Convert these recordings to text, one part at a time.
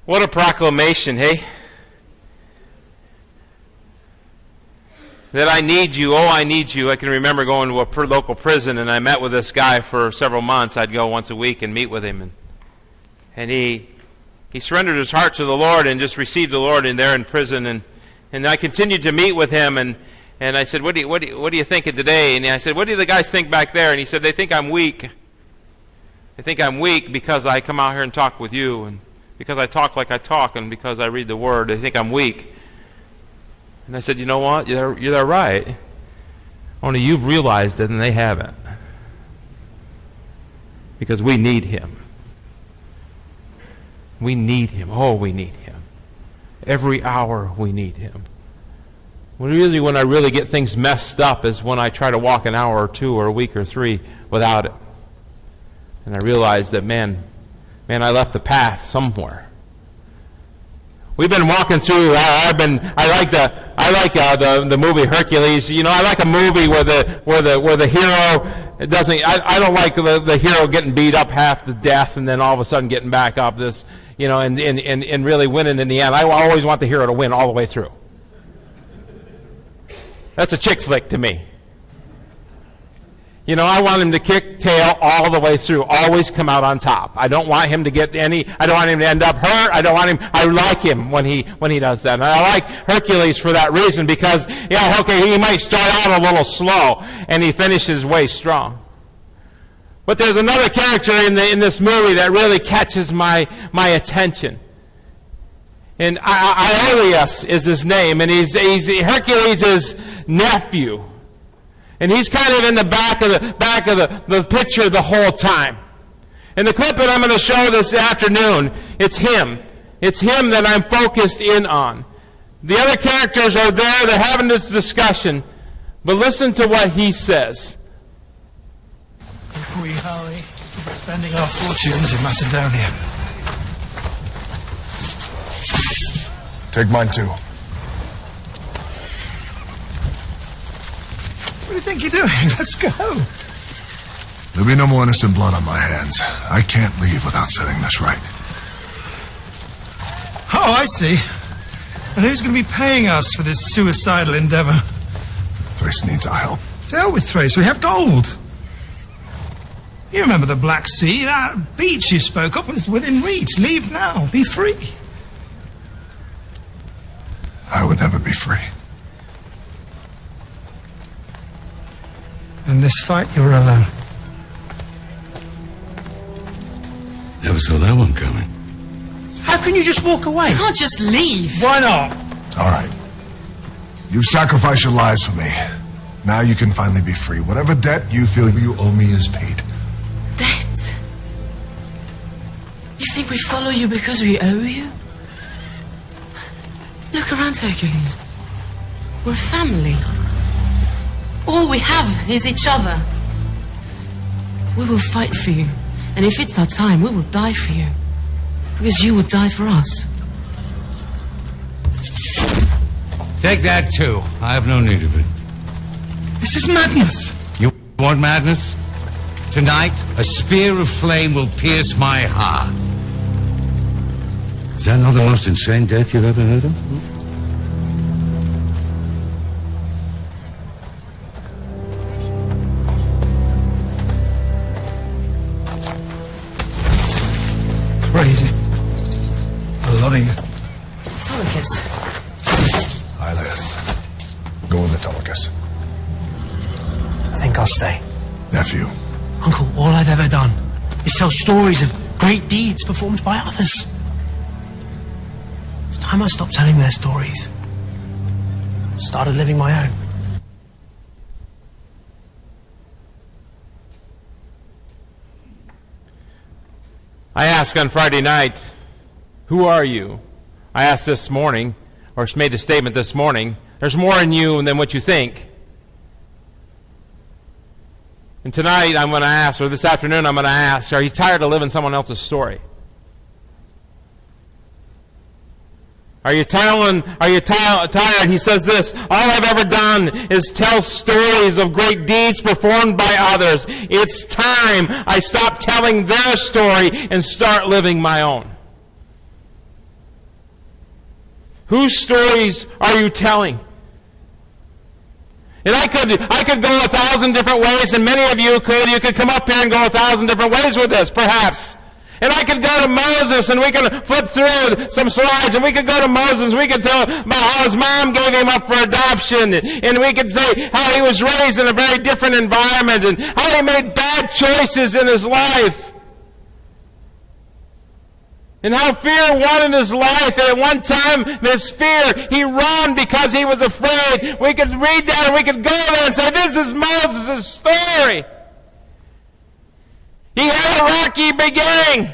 What a proclamation, hey? That I need you, oh, I need you. I can remember going to a local prison, and I met with this guy for several months. I'd go once a week and meet with him. And he surrendered his heart to the Lord and just received the Lord in there in prison. And I continued to meet with him, and I said, what do you think of today? And I said, what do the guys think back there? And he said, they think I'm weak. They think I'm weak because I come out here and talk with you, and because I talk like I talk, and because I read the Word. They think I'm weak. And I said, you know what? You're right. Only you've realized it and they haven't. Because we need Him. We need Him. Oh, we need Him. Every hour we need Him. When I really get things messed up is when I try to walk an hour or two or a week or three without it. And I realize that, man, I left the path somewhere. We've been walking through. I like the movie Hercules. You know, I like a movie where the hero doesn't. I don't like the hero getting beat up half to death and then all of a sudden getting back up. This, you know, and really winning in the end. I always want the hero to win all the way through. That's a chick flick to me. You know, I want him to kick tail all the way through, always come out on top. I don't want him to get I don't want him to end up hurt. I like him when he does that. And I like Hercules for that reason because, yeah, okay, he might start out a little slow and he finishes way strong. But there's another character in this movie that really catches my attention. And Aeolus is his name, and he's Hercules' nephew. And he's kind of in the back of the picture the whole time. And the clip that I'm going to show this afternoon, it's him. It's him that I'm focused in on. The other characters are there, they're having this discussion. But listen to what he says. If we hurry, we're spending our fortunes in Macedonia. Take mine too. What do you think you're doing? Let's go. There'll be no more innocent blood on my hands. I can't leave without setting this right. Oh, I see. And who's going to be paying us for this suicidal endeavor? Thrace needs our help. To hell with Thrace, we have gold. You remember the Black Sea? That beach you spoke of was within reach. Leave now. Be free. I would never be free. In this fight, you're alone. Never saw that one coming. How can you just walk away? You can't just leave. Why not? All right. You've sacrificed your lives for me. Now you can finally be free. Whatever debt you feel you owe me is paid. Debt? You think we follow you because we owe you? Look around, Hercules. We're a family. All we have is each other. We will fight for you. And if it's our time, we will die for you. Because you will die for us. Take that too. I have no need of it. This is madness. You want madness? Tonight, a spear of flame will pierce my heart. Is that not the most insane death you've ever heard of? Crazy. A lot of you. Autolycus. Ilas. Go with Autolycus. I think I'll stay. Nephew. Uncle, all I've ever done is tell stories of great deeds performed by others. It's time I stopped telling their stories. Started living my own. I asked on Friday night, who are you? I asked this morning, or made a statement this morning, there's more in you than what you think. And tonight I'm going to ask, or this afternoon I'm going to ask, are you tired of living someone else's story? Are you tired? He says this, all I've ever done is tell stories of great deeds performed by others. It's time I stop telling their story and start living my own. Whose stories are you telling? And I could go 1,000 different ways, and many of you could. You could come up here and go 1,000 different ways with this, perhaps. And I could go to Moses, and we could flip through some slides, and we could go to Moses. We could tell about how his mom gave him up for adoption, and we could say how he was raised in a very different environment, and how he made bad choices in his life. And how fear won in his life. And at one time, this fear, he ran because he was afraid. We could read that and we could go there and say, this is Moses' story. He had a rocky beginning.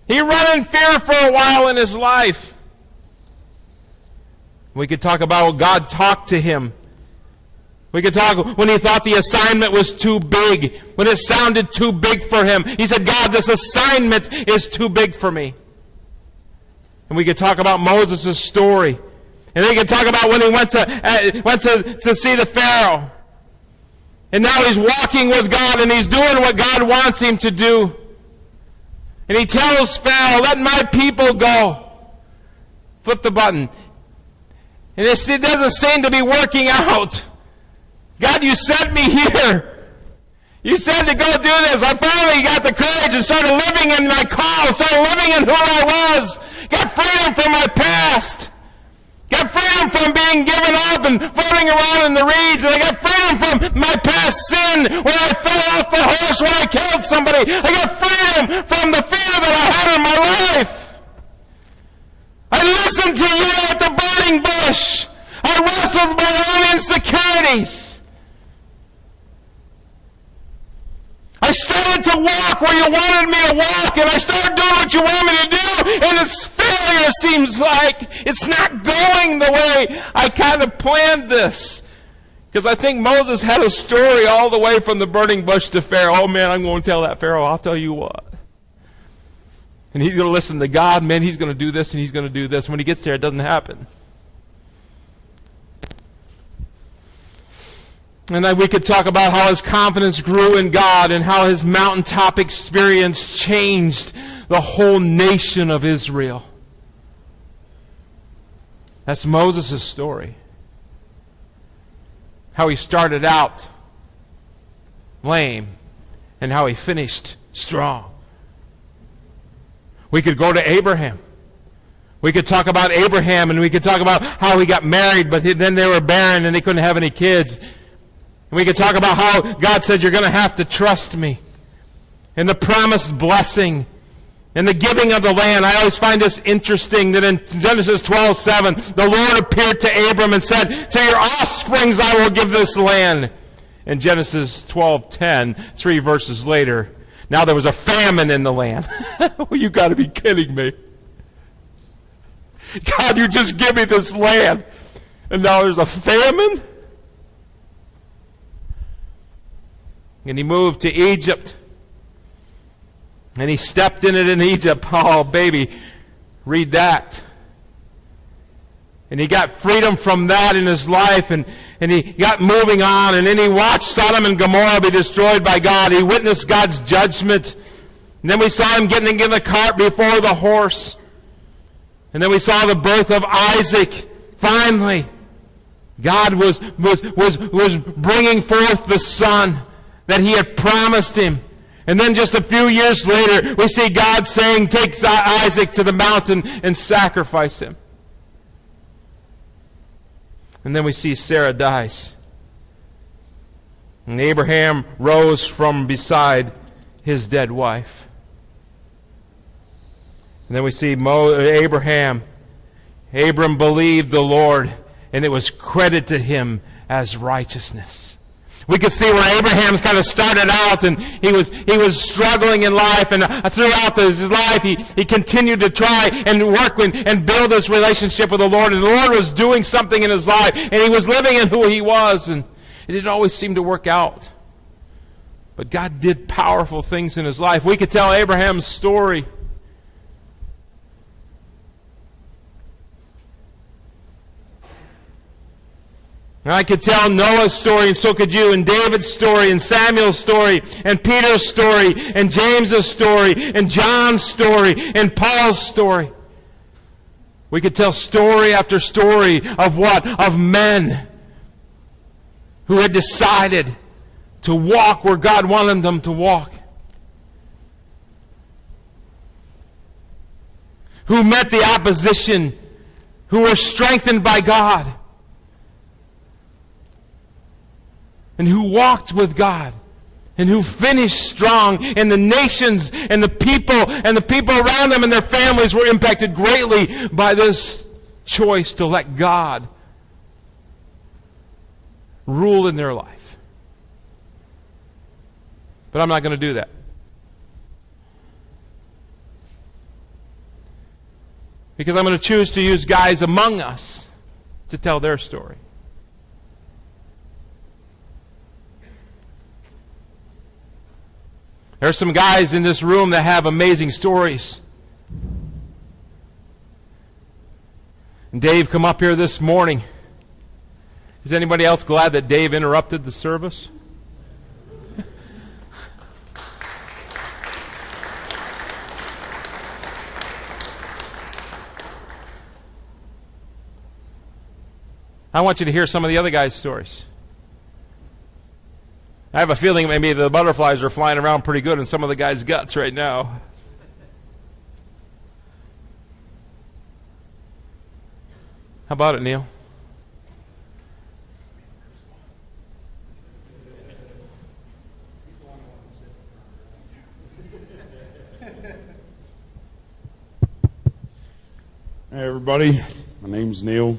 He ran in fear for a while in his life. We could talk about how God talked to him. We could talk when he thought the assignment was too big, when it sounded too big for him. He said, God, this assignment is too big for me. And we could talk about Moses' story. And we could talk about when he went to see the Pharaoh. And now he's walking with God and he's doing what God wants him to do. And he tells Pharaoh, let my people go. Flip the button. And it doesn't seem to be working out. God, you sent me here. You said to go do this. I finally got the courage and started living in my call, started living in who I was. Got freedom from my past. Got freedom from being given up and floating around in the reeds. And I got freedom from my past sin when I fell off the horse when I killed somebody. I got freedom from the fear that I had in my life. I listened to you at the burning bush. I wrestled with my own insecurities. I started to walk where you wanted me to walk, and I started doing what you want me to do, and this failure seems like it's not going the way I kind of planned this. Because I think Moses had a story all the way from the burning bush to Pharaoh. Oh man, I'm going to tell that Pharaoh, I'll tell you what. And he's going to listen to God, man, he's going to do this and he's going to do this. When he gets there, it doesn't happen. And then we could talk about how his confidence grew in God and how his mountaintop experience changed the whole nation of Israel. That's Moses' story. How he started out lame and how he finished strong. We could go to Abraham. We could talk about Abraham and we could talk about how he got married, but then they were barren and they couldn't have any kids. We could talk about how God said, you're going to have to trust me. And the promised blessing and the giving of the land. I always find this interesting that in Genesis 12:7, the Lord appeared to Abram and said, to your offsprings I will give this land. In Genesis 12:10, 3 verses later, now there was a famine in the land. You got to be kidding me. God, you just give me this land. And now there's a famine? And he moved to Egypt. And he stepped in it in Egypt. Oh, baby, read that. And he got freedom from that in his life. And he got moving on. And then he watched Sodom and Gomorrah be destroyed by God. He witnessed God's judgment. And then we saw him getting in the cart before the horse. And then we saw the birth of Isaac. Finally, God was bringing forth the son that he had promised him. And then just a few years later, we see God saying, take Isaac to the mountain and sacrifice him. And then we see Sarah dies. And Abraham rose from beside his dead wife. And then we see Abram believed the Lord, and it was credited to him as righteousness. We could see where Abraham's kind of started out, and he was struggling in life, and throughout his life he continued to try and work and build this relationship with the Lord, and the Lord was doing something in his life, and he was living in who he was, and it didn't always seem to work out. But God did powerful things in his life. We could tell Abraham's story. And I could tell Noah's story, and so could you, and David's story, and Samuel's story, and Peter's story, and James's story, and John's story, and Paul's story. We could tell story after story of what? Of men who had decided to walk where God wanted them to walk. Who met the opposition, who were strengthened by God, and who walked with God, and who finished strong, and the nations and the people around them and their families were impacted greatly by this choice to let God rule in their life. But I'm not going to do that. Because I'm going to choose to use guys among us to tell their story. There are some guys in this room that have amazing stories. And Dave come up here this morning. Is anybody else glad that Dave interrupted the service? I want you to hear some of the other guys' stories. I have a feeling maybe the butterflies are flying around pretty good in some of the guys' guts right now. How about it, Neil? Hey everybody, my name's Neil.